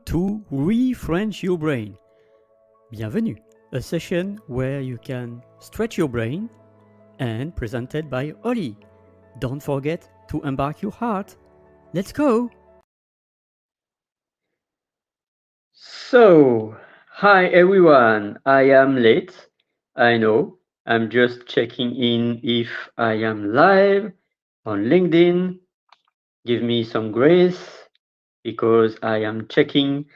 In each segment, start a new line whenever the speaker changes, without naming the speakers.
to ReFrench your brain. Bienvenue, a session where you can stretch your brain and presented by Oli. Don't forget to embark your heart. Let's go!
So, hi everyone, I am late. I know, I'm just checking in if I am live on LinkedIn. Give me some grace because I am checking.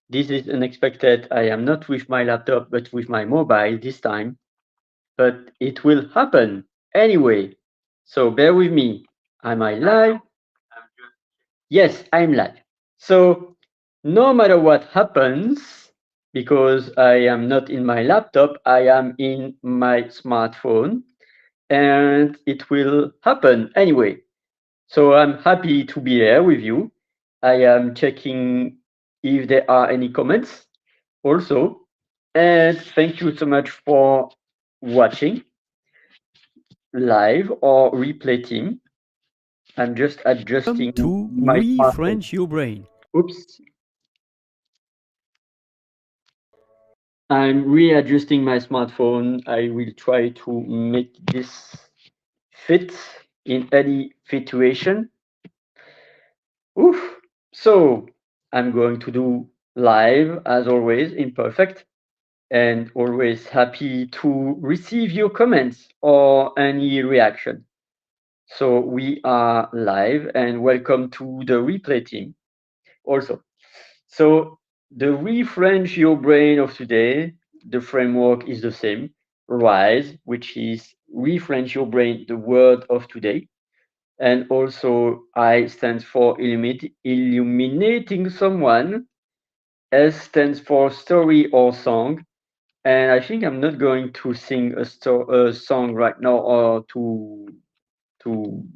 This is unexpected. I am not with my laptop but with my mobile this time. But it will happen anyway. So bear with me. Am I live? Yes, I'm live. So no matter what happens, because I am not in my laptop, I am in my smartphone and it will happen anyway. So I'm happy to be here with you. I am checking if there are any comments also. And thank you so much for watching live or replay team. I'm just adjusting
To
my smartphone.
ReFrench your brain.
Oops. I'm readjusting my smartphone. I will try to make this fit in any situation. Oof. So I'm going to do live as always, imperfect, and always happy to receive your comments or any reaction. So we are live and welcome to the replay team also. So the ReFrench your brain of today, the framework is the same. RISE, which is ReFrench your brain, the word of today. And also I stands for illuminating someone. S stands for story or song. And I think I'm not going to sing a song right now or to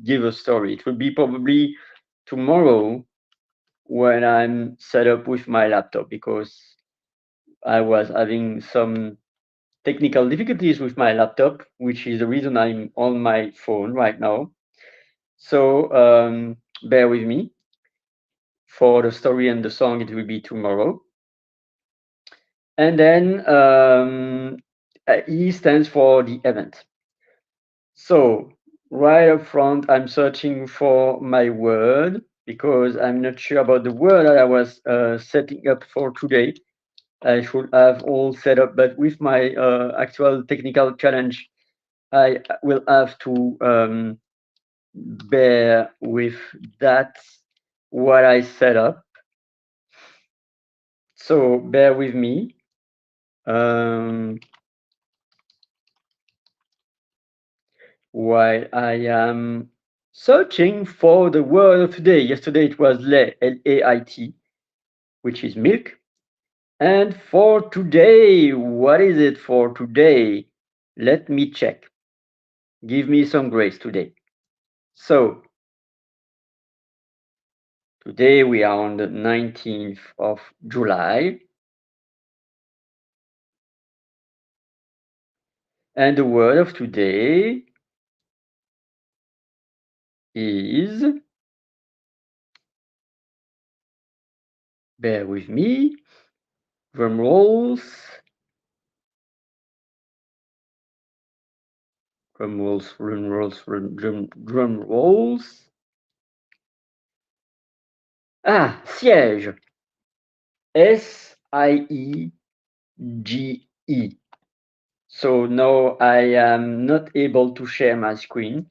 give a story. It will be probably tomorrow when I'm set up with my laptop because I was having some technical difficulties with my laptop, which is the reason I'm on my phone right now. So bear with me. For the story and the song, it will be tomorrow. And then E stands for the event. So right up front, I'm searching for my word because I'm not sure about the word that I was setting up for today. I should have all set up, but with my actual technical challenge, I will have to bear with that what I set up. So bear with me. While I am searching for the word of today. Yesterday it was lait, L-A-I-T, which is milk. And for today, what is it for today? Let me check. Give me some grace today. So today we are on the 19th of July. And the word of today is, bear with me, drum rolls, drum rolls, drum rolls, drum rolls. Ah, siège. S-I-E-G-E. So now I am not able to share my screen.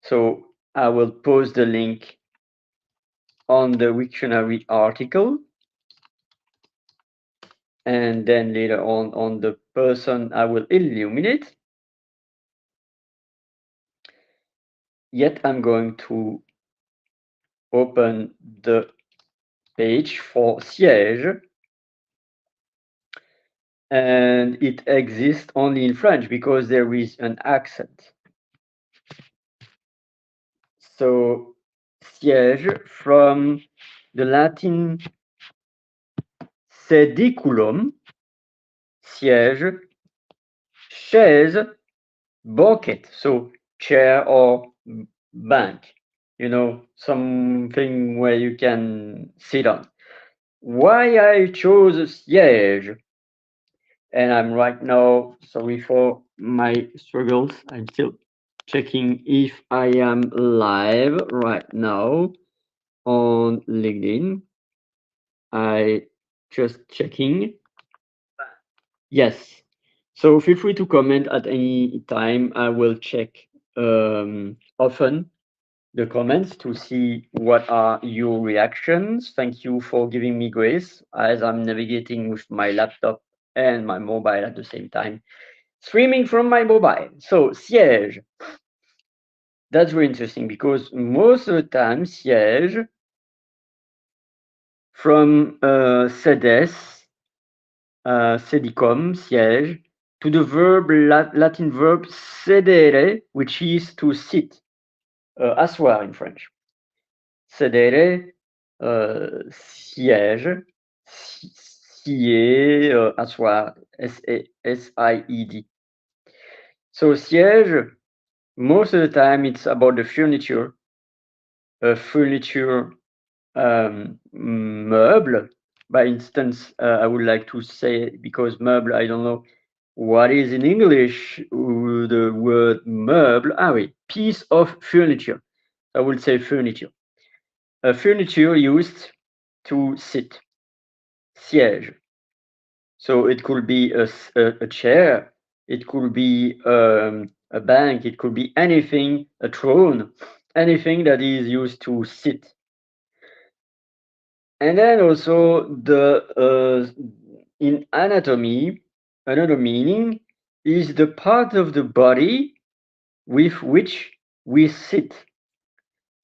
So I will post the link on the Wiktionary article. And then later on the person I will illuminate. Yet I'm going to open the page for siège. And it exists only in French because there is an accent. So siège from the Latin sediculum, siège, chaise, banquette, so chair or bank, you know, something where you can sit on. why I chose siège. And I'm right now, sorry for my struggles. I'm still checking if I am live right now on LinkedIn. I just checking. Yes. So feel free to comment at any time. I will check often the comments to see what are your reactions. Thank you for giving me grace as I'm navigating with my laptop and my mobile at the same time, streaming from my mobile. So siège, that's very interesting because most of the time siège from sedes, sedicom, siège, to the verb Latin verb sedere, which is to sit, asseoir in French. Sedere, siège, sied, asseoir, S-I-E-D. So siège, most of the time it's about the furniture, furniture meuble. By instance, I would like to say, because meuble, I don't know what is in English the word meuble. Ah, oui, piece of furniture. I would say furniture. A furniture used to sit, siège. So it could be a chair, it could be a bank, it could be anything, a throne, anything that is used to sit. And then also in anatomy, another meaning is the part of the body with which we sit.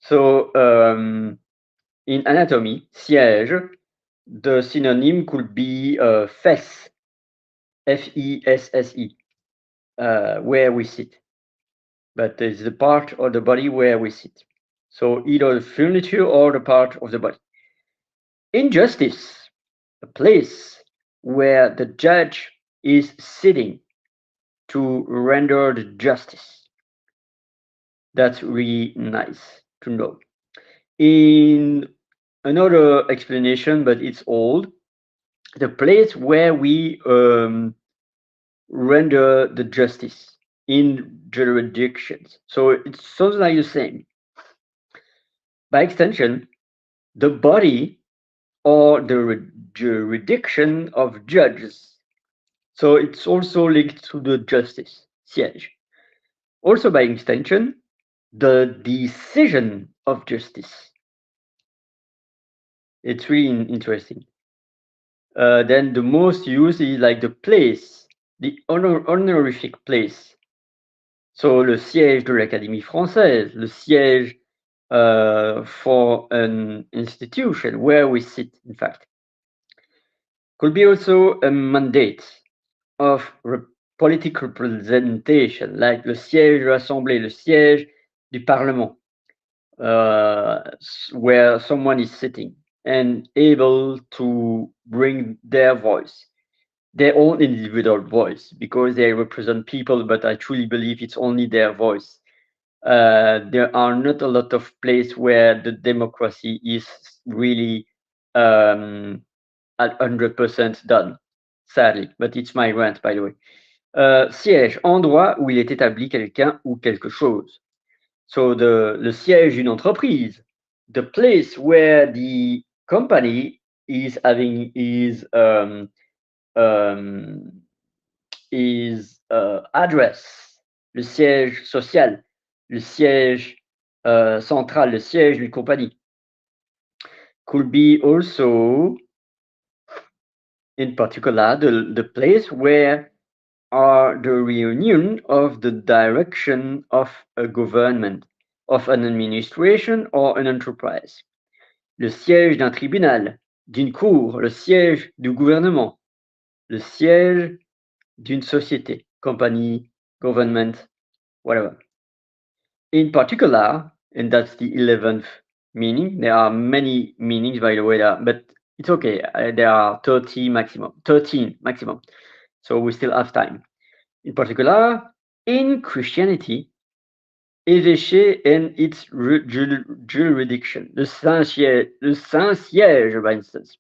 So in anatomy, siège, the synonym could be fesse, Fesse, where we sit. But it's the part of the body where we sit. So either the furniture or the part of the body. Injustice, a place where the judge is sitting to render the justice. That's really nice to know. In another explanation, but it's old, the place where we render the justice in jurisdictions. So it sounds like the same. By extension, the body or the jurisdiction of judges. So it's also linked to the justice, siège. Also by extension, the decision of justice. It's really interesting. Then the most used is like the place, the honorific place. So le siège de l'Académie française, le siège for an institution where we sit, in fact. Could be also a mandate of political representation, like le siège de l'Assemblée, le siège du Parlement, where someone is sitting and able to bring their voice, their own individual voice, because they represent people, but I truly believe it's only their voice. There are not a lot of places where the democracy is really at 100% done, sadly, but it's my rant, by the way. Siège, endroit où il est établi quelqu'un ou quelque chose. So le siège d'une entreprise, the place where the company is having is address, le siège social, le siège central, le siège d'une compagnie. Could be also, in particular, the place where are the reunion of the direction of a government, of an administration or an enterprise. Le siège d'un tribunal, d'une cour, le siège du gouvernement, le siège d'une société, company, government, whatever. In particular, and that's the 11th meaning, there are many meanings, by the way, but it's okay. There are 13 maximum. So we still have time. In particular, in Christianity, évêché and its jurisdiction, le Saint-Siège, by instance.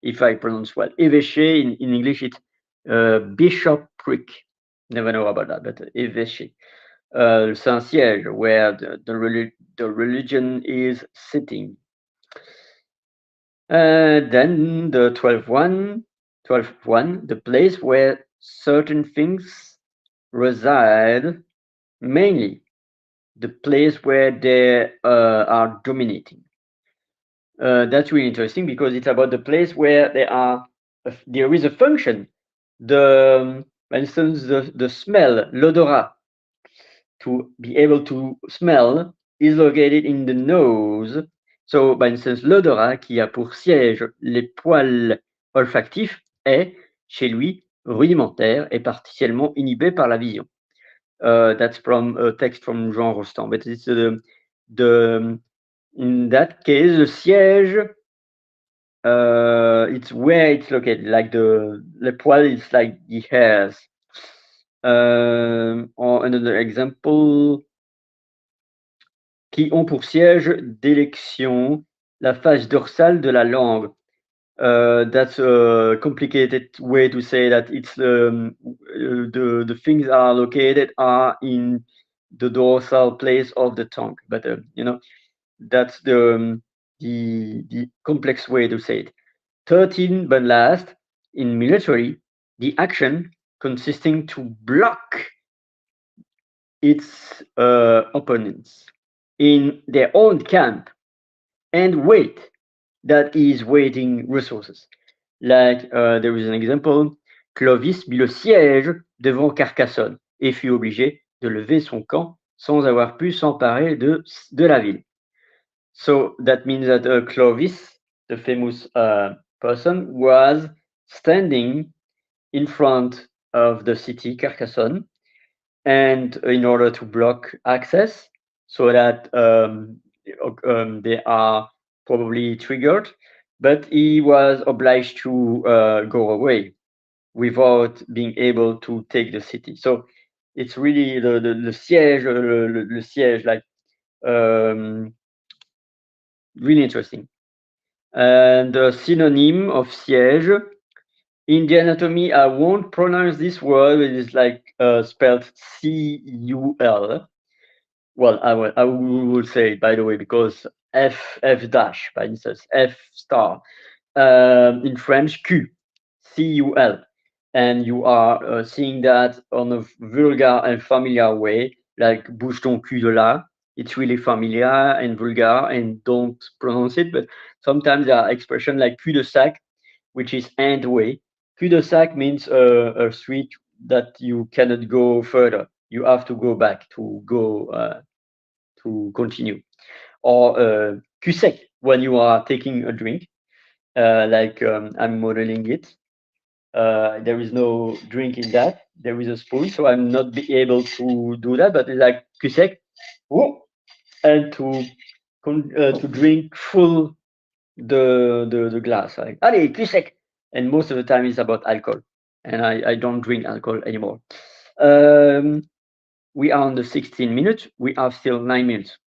if I pronounce well. Évêché in English, it's bishopric. Never know about that, but évêché. C'est un siège where the religion is sitting. Then the 12.1, the place where certain things reside, mainly the place where they are dominating. That's really interesting because it's about the place where there is a function. For instance, the smell, l'odorat, to be able to smell, is located in the nose. So, by instance, l'odorat, qui a pour siège les poils olfactifs, est, chez lui, rudimentaire et partiellement inhibé par la vision. That's from a text from Jean Rostand. But it's in that case, le siège, it's where it's located. Like le poil is like the hairs. Or another example, qui ont pour siège d'élection la face dorsale de la langue. That's a complicated way to say that it's the things are located are in the dorsal place of the tongue, but that's the complex way to say it. 13, but last, in military, the action consisting to block its opponents in their own camp and wait, that is waiting resources. Like there is an example, Clovis mit le siège devant Carcassonne et fut obligé de lever son camp sans avoir pu s'emparer de la ville. So that means that Clovis, the famous person, was standing in front of the city Carcassonne, and in order to block access so that they are probably triggered, but he was obliged to go away without being able to take the city. So it's really le siège, le siège, like really interesting. And the synonym of siège in the anatomy, I won't pronounce this word. It is like spelled C-U-L. Well, I will say it, by the way, because F dash, for instance, F star. In French, Q, C-U-L. And you are seeing that on a vulgar and familiar way, like bouge ton cul de là. It's really familiar and vulgar, and don't pronounce it. But sometimes there are expressions like cul de sac, which is end way. Cul de sac means a street that you cannot go further. You have to go back to go to continue. Or cul sec, when you are taking a drink, like I'm modeling it. There is no drink in that. There is a spoon, so I'm not be able to do that. But it's like cul sec, and to drink full the glass. Like, allez, cul sec. And most of the time it's about alcohol, and I don't drink alcohol anymore. We are on the 16 minutes. We have still 9 minutes.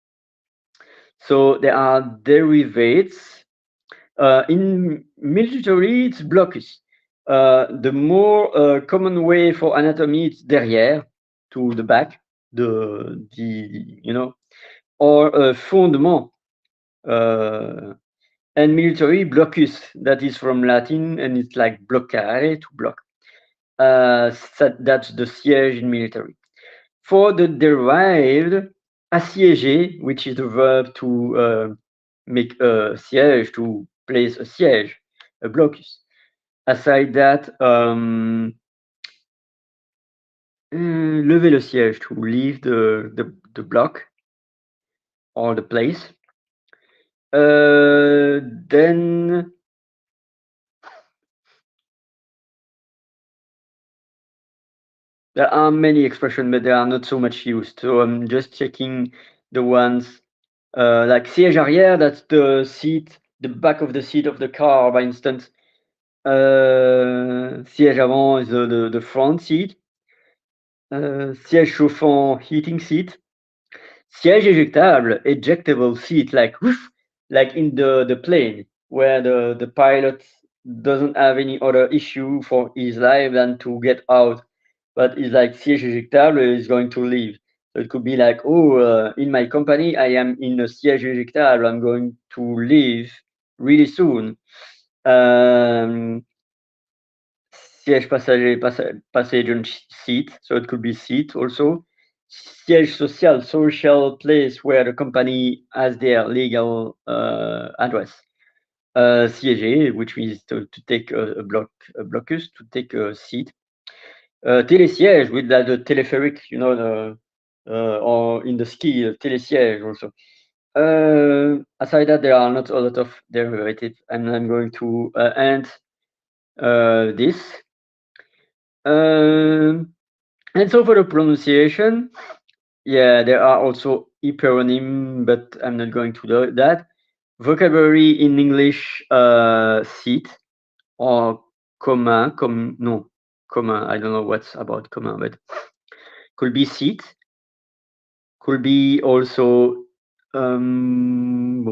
So there are derivatives. In military, it's blocus. The more common way for anatomy, it's derrière, to the back, or fondement. And military, blocus, that is from Latin, and it's like bloccare, to block. That's the siège in military. For the derived, assiéger, which is the verb to make a siège, to place a siège, a blocus. Aside that, lever le siège, to leave the block or the place. Then there are many expressions, but they are not so much used. So I'm just checking the ones like siège arrière, that's the seat, the back of the seat of the car, for instance. Siège avant is the front seat. Siège chauffant, heating seat. Siège éjectable, ejectable seat, like in the plane, where the pilot doesn't have any other issue for his life than to get out, but he's like siège éjectable is going to leave. So it could be like, oh, in my company, I am in a siège éjectable. I'm going to leave really soon. Siège passager, passenger seat. So it could be seat also. Siège social, social place where the company has their legal address. Siéger, which means to take a blocus, to take a seat. Télésiège with the telepheric, you know, or in the ski, télésiège also. Aside that, there are not a lot of derivatives, and I'm going to end this. And so for the pronunciation, yeah, there are also hyperonym, but I'm not going to do that. Vocabulary in English, seat or commun, no, commun. I don't know what's about commun, but could be seat. Could be also I'm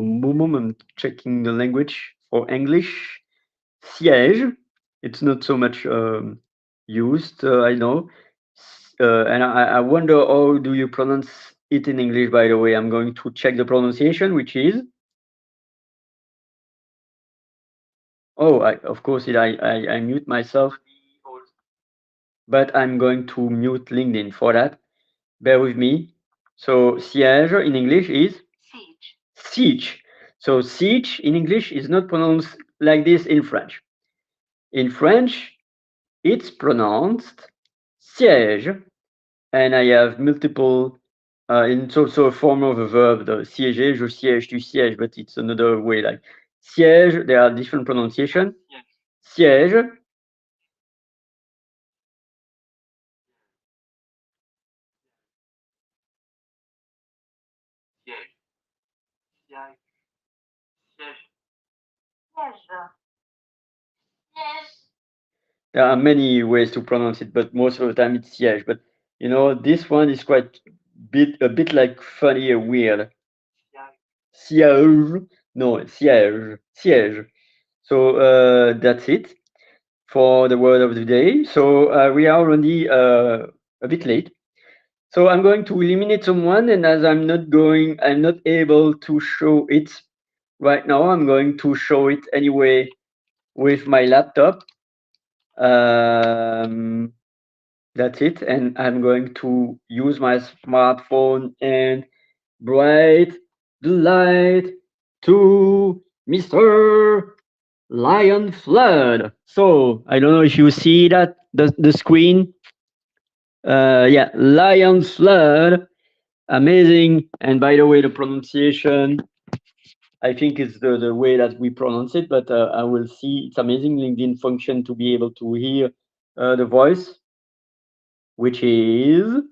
checking the language for English. Siège. It's not so much used, I know. And I wonder how do you pronounce it in English, by the way. I'm going to check the pronunciation, which is. Oh, of course, I mute myself. But I'm going to mute LinkedIn for that. Bear with me. So, siège in English is? Siege. Siege. So, siege in English is not pronounced like this in French. In French, it's pronounced siège, and I have multiple. It's also a form of a verb, the siéger, je siège, tu sièges, but it's another way. Like siège, there are different pronunciation. Siège. There are many ways to pronounce it, but most of the time it's siège. But you know, this one is quite a bit like funny and weird. Siège. No, siège. Siège. So that's it for the word of the day. So we are already a bit late. So I'm going to eliminate someone, and as I'm not able to show it right now. I'm going to show it anyway with my laptop. That's it, and I'm going to use my smartphone and bright the light to Mr. Lion Flood. So I don't know if you see that the screen. Yeah, Lion Flood, amazing. And by the way, the pronunciation, I think it's the way that we pronounce it, but I will see. It's amazing LinkedIn function to be able to hear the voice, which is.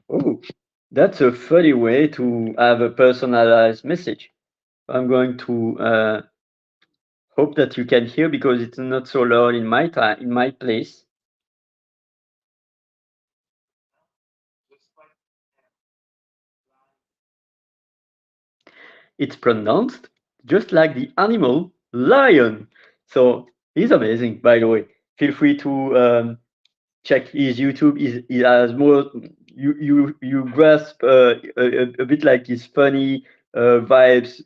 Oh, that's a funny way to have a personalized message. I'm going to hope that you can hear because it's not so loud in my time, in my place. It's pronounced just like the animal lion. So he's amazing, by the way. Feel free to check his YouTube. He has more. You grasp a bit like his funny vibes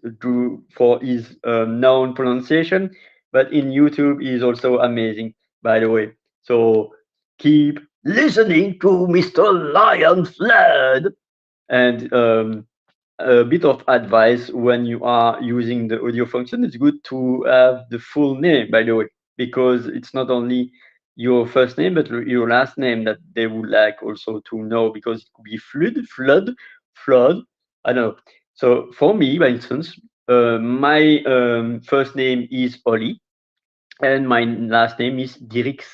for his noun pronunciation, but in YouTube he's also amazing. By the way, so keep listening to Mr. Lion Flood and a bit of advice when you are using the audio function. It's good to have the full name, by the way, because it's not only your first name but your last name that they would like also to know, because it could be flood. I don't know. So for me, for instance, my first name is Oli, and my last name is Dirix,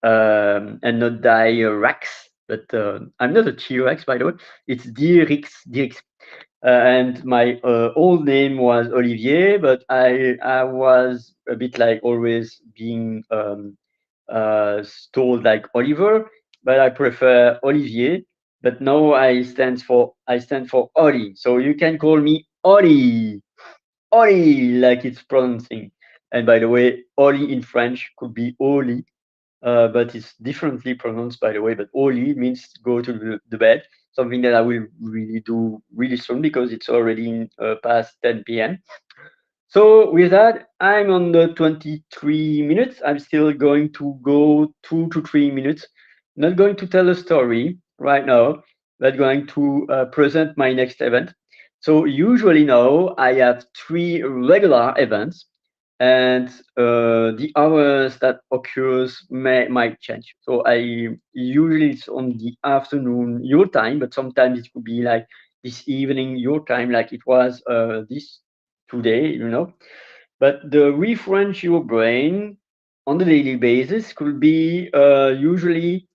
and not Dirax. But I'm not a T-Rex, by the way. It's Dirix. And my old name was Olivier, but I was a bit like always being told like Oliver. but I prefer Olivier. But now I stand for Oli. So you can call me Oli. Oli, like it's pronouncing. And by the way, Oli in French could be Oli, but it's differently pronounced, by the way. But Oli means go to the bed, something that I will really do really soon because it's already past 10 p.m. So with that, I'm on the 23 minutes. I'm still going to go 2 to 3 minutes. Not going to tell a story right now, but going to present my next event. So usually now I have three regular events, and the hours that occurs might change. So I usually it's on the afternoon your time, but sometimes it could be like this evening your time, like it was this today, but the refresh your brain on a daily basis could be usually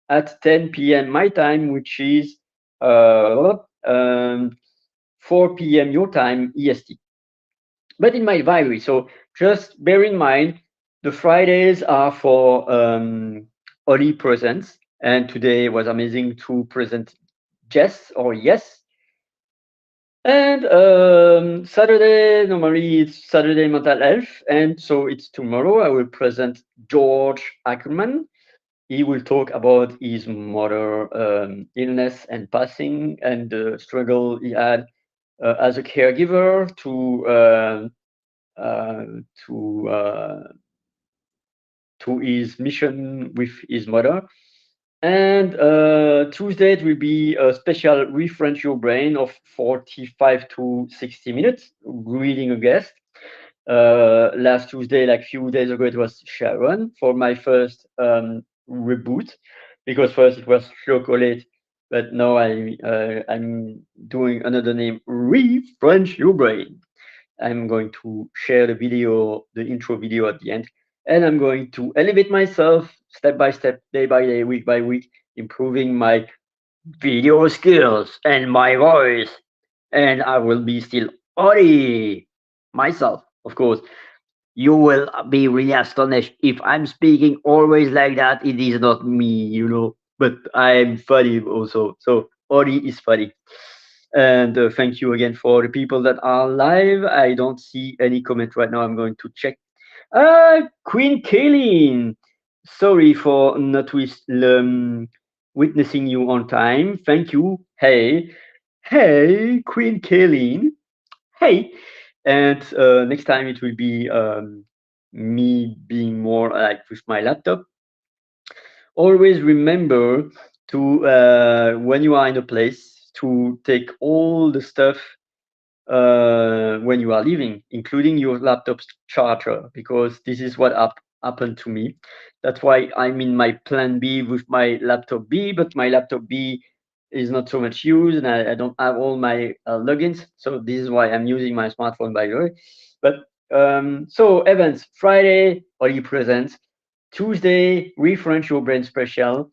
at 10 p.m. my time, which is uh, um, 4 p.m. your time EST. But it might vary. So just bear in mind the Fridays are for Oli presents, and today was amazing to present Jess or Yes. And Saturday, normally it's Saturday Mental Health. And so it's tomorrow. I will present George Ackerman. He will talk about his mother illness and passing and the struggle he had as a caregiver uh, to uh, to his mission with his mother. And Tuesday it will be a special refresh your brain of 45 to 60 minutes, greeting a guest. Last Tuesday, like few days ago, it was Sharon for my first reboot, because first it was chocolate, but now I'm doing another name, Refrench Your Brain. I'm going to share the video, the intro video at the end, and I'm going to elevate myself step by step, day by day, week by week, improving my video skills and my voice. And I will be still Ori, myself, of course. You will be really astonished if I'm speaking always like that. It is not me. But I'm funny also. So Ori is funny. And thank you again for the people that are live. I don't see any comment right now. I'm going to check. Queen Kaylin, sorry for not witnessing you on time. Thank you. Hey, Queen Kaylin. Hey, and next time it will be me being more like with my laptop. Always remember to when you are in a place to take all the stuff when you are leaving, including your laptop's charger, because this is what happened to me. That's why I'm in my plan B with my laptop B, but my laptop B is not so much used, and I don't have all my logins. So this is why I'm using my smartphone, by the way. But so events Friday, Oli presents. Tuesday, refresh your brain special,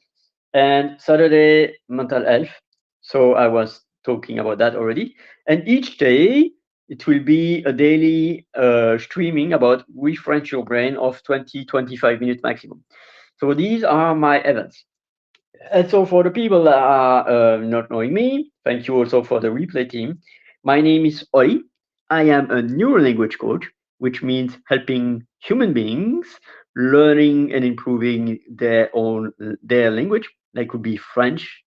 and Saturday, mental health. So I was talking about that already. And each day, it will be a daily streaming about refresh your brain of 20-25 minutes maximum. So these are my events. And so for the people that are not knowing me, thank you also for the replay team. My name is Oli. I am a neuro language coach, which means helping human beings learning and improving their language. That could be French,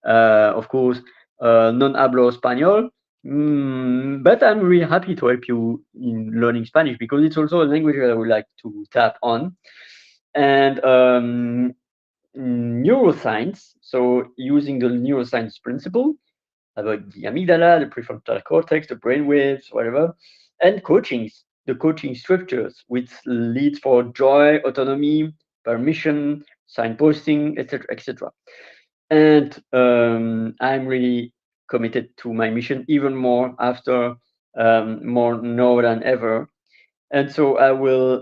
of course, non hablo español. But I'm really happy to help you in learning Spanish because it's also a language that I would like to tap on. And neuroscience, so using the neuroscience principle about the amygdala, the prefrontal cortex, the brain waves, whatever, and coachings, the coaching structures, which leads for joy, autonomy, permission, signposting, etc., etc. And I'm really committed to my mission even more after more now than ever. And so I will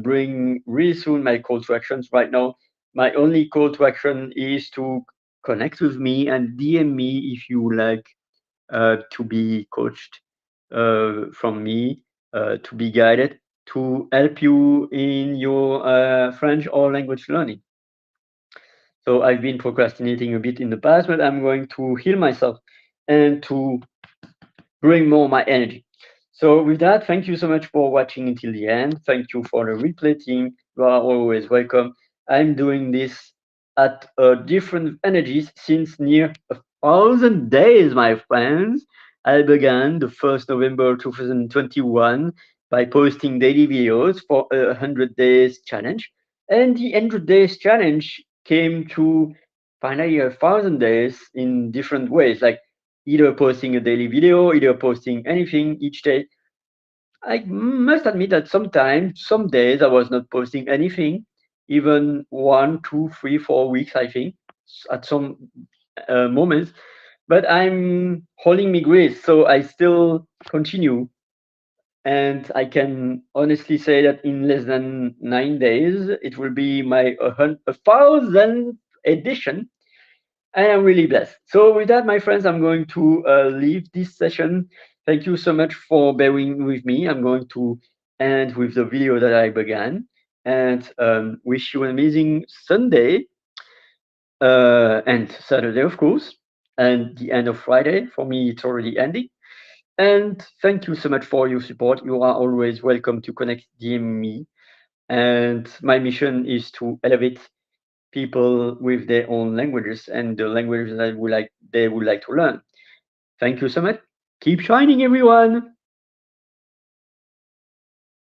bring really soon my call to actions. Right now, my only call to action is to connect with me and DM me if you like to be coached from me, to be guided, to help you in your French or language learning. So I've been procrastinating a bit in the past, but I'm going to heal myself and to bring more my energy. So with that, thank you so much for watching until the end. Thank you for the replay team. You are always welcome. I'm doing this at different energies since near 1,000 days, my friends. I began the 1st November 2021 by posting daily videos for a 100 days challenge. And the 100 days challenge came to finally 1,000 days in different ways, like either posting a daily video, either posting anything each day. I must admit that sometimes, some days, I was not posting anything, even 1, 2, 3, 4 weeks, I think, at some moments. But I'm holding my grace, so I still continue. And I can honestly say that in less than 9 days, it will be my 1,000th edition, and I'm really blessed. So with that, my friends, I'm going to leave this session. Thank you so much for bearing with me. I'm going to end with the video that I began, and wish you an amazing Sunday and Saturday, of course, and the end of Friday. For me, it's already ending. And thank you so much for your support. You are always welcome to connect, DM me. And my mission is to elevate people with their own languages and the languages that they would like to learn. Thank you so much. Keep shining, everyone.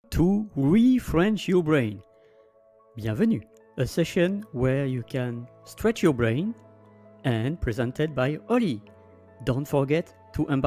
To ReFrench your brain. Bienvenue, a session where you can stretch your brain and presented by Oli. Don't forget to embark